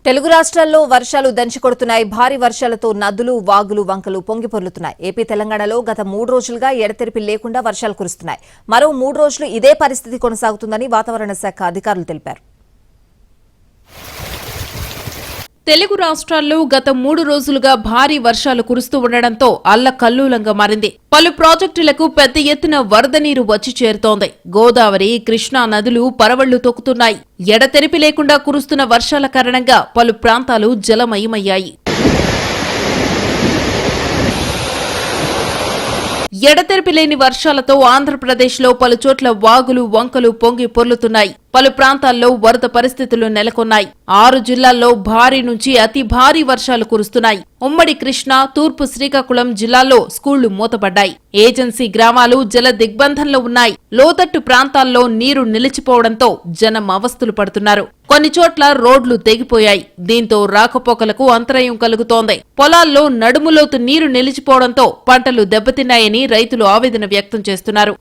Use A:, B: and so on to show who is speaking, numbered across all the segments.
A: తెలుగు రాష్ట్రాల్లో వర్షాలు దంచికొడుతున్నాయి. భారీ వర్షాలతో నదులు, వాగులు, వంకలు పొంగిపొర్లుతున్నాయి. ఏపీ, తెలంగాణలో గత 3 రోజులుగా ఎడతెరిపి లేకుండా వర్షాలు కురుస్తున్నాయి. మరో 3 రోజులు ఇదే పరిస్థితి కొనసాగుతుందని వాతావరణ శాఖ అధికారులు తెలిపారు.
B: తెలుగు రాష్ట్రాల్లో గత 3 రోజులుగా భారీ వర్షాలు కురుస్తూ ఉండడంతో అల్లకల్లోలంగా మారింది. పలు ప్రాజెక్టులకు పెద్ద ఎత్తున వరద నీరు వచ్చి చేరుతోంది. గోదావరి, కృష్ణా నదులు పరవళ్లు తొక్కుతున్నాయి. ఎడతెరిపి లేకుండా కురుస్తున్న వర్షాల కారణంగా పలు ప్రాంతాలు జలమయమయ్యాయి. ఎడతెరిపి లేని వర్షాలతో ఆంధ్రప్రదేశ్లో పలుచోట్ల వాగులు, వంకలు పొంగి పొర్లుతున్నాయి. పలు ప్రాంతాల్లో వరద పరిస్థితులు నెలకొన్నాయి. 6 జిల్లాల్లో భారీ నుంచి అతి భారీ వర్షాలు కురుస్తున్నాయి. ఉమ్మడి కృష్ణా, తూర్పు శ్రీకాకుళం జిల్లాల్లో స్కూళ్లు మూతపడ్డాయి. ఏజెన్సీ గ్రామాలు జల దిగ్బంధంలో ఉన్నాయి. లోతట్టు ప్రాంతాల్లో నీరు నిలిచిపోవడంతో జనం అవస్థలు పడుతున్నారు. కొన్ని చోట్ల రోడ్లు తెగిపోయాయి. దీంతో రాకపోకలకు అంతరాయం కలుగుతోంది. పొలాల్లో నడుములోతు నీరు నిలిచిపోవడంతో పంటలు దెబ్బతిన్నాయని రైతులు ఆవేదన వ్యక్తం చేస్తున్నారు.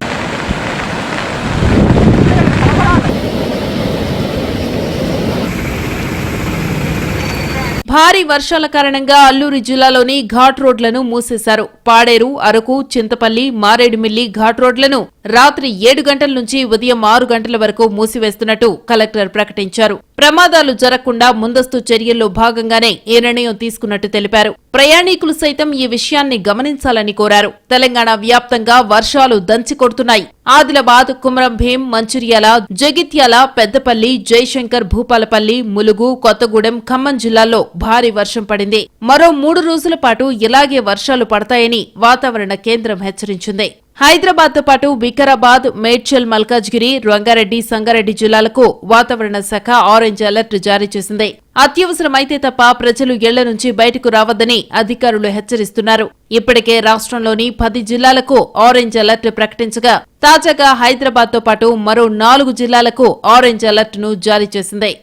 B: భారీ వర్షాల కారణంగా అల్లూరి జిల్లాలోని ఘాట్ రోడ్లను మూసేశారు. పాడేరు, అరకు, చింతపల్లి, మారేడుమిల్లి ఘాట్ రోడ్లను రాత్రి 7 గంటల నుంచి ఉదయం 6 గంటల వరకు మూసివేస్తున్నట్టు కలెక్టర్ ప్రకటించారు. ప్రమాదాలు జరగకుండా ముందస్తు చర్యల్లో భాగంగానే ఈ నిర్ణయం తీసుకున్నట్టు తెలిపారు. ప్రయాణికులు సైతం ఈ విషయాన్ని గమనించాలని కోరారు. తెలంగాణ వ్యాప్తంగా వర్షాలు దంచికొడుతున్నాయి. ఆదిలాబాద్, కుమరం భీం, మంచిర్యాల, జగిత్యాల, పెద్దపల్లి, జయశంకర్, భూపాలపల్లి, ములుగు, కొత్తగూడెం, ఖమ్మం జిల్లాల్లో భారీ వర్షం పడింది. మరో 3 రోజుల పాటు ఇలాగే వర్షాలు పడతాయని వాతావరణ కేంద్రం హెచ్చరించింది. హైదరాబాద్తో పాటు వికారాబాద్, మేడ్చల్, మల్కాజ్గిరి, రంగారెడ్డి, సంగారెడ్డి జిల్లాలకు వాతావరణ శాఖ ఆరెంజ్ అలర్ట్ జారీ చేసింది. అత్యవసరమైతే తప్ప ప్రజలు ఇళ్ల నుంచి బయటకు రావద్దని అధికారులు హెచ్చరిస్తున్నారు. ఇప్పటికే రాష్ట్రంలోని 10 జిల్లాలకు ఆరెంజ్ అలర్ట్ ప్రకటించగా తాజాగా హైదరాబాద్తో పాటు మరో 4 జిల్లాలకు ఆరెంజ్ అలర్ట్ ను జారీ చేసింది.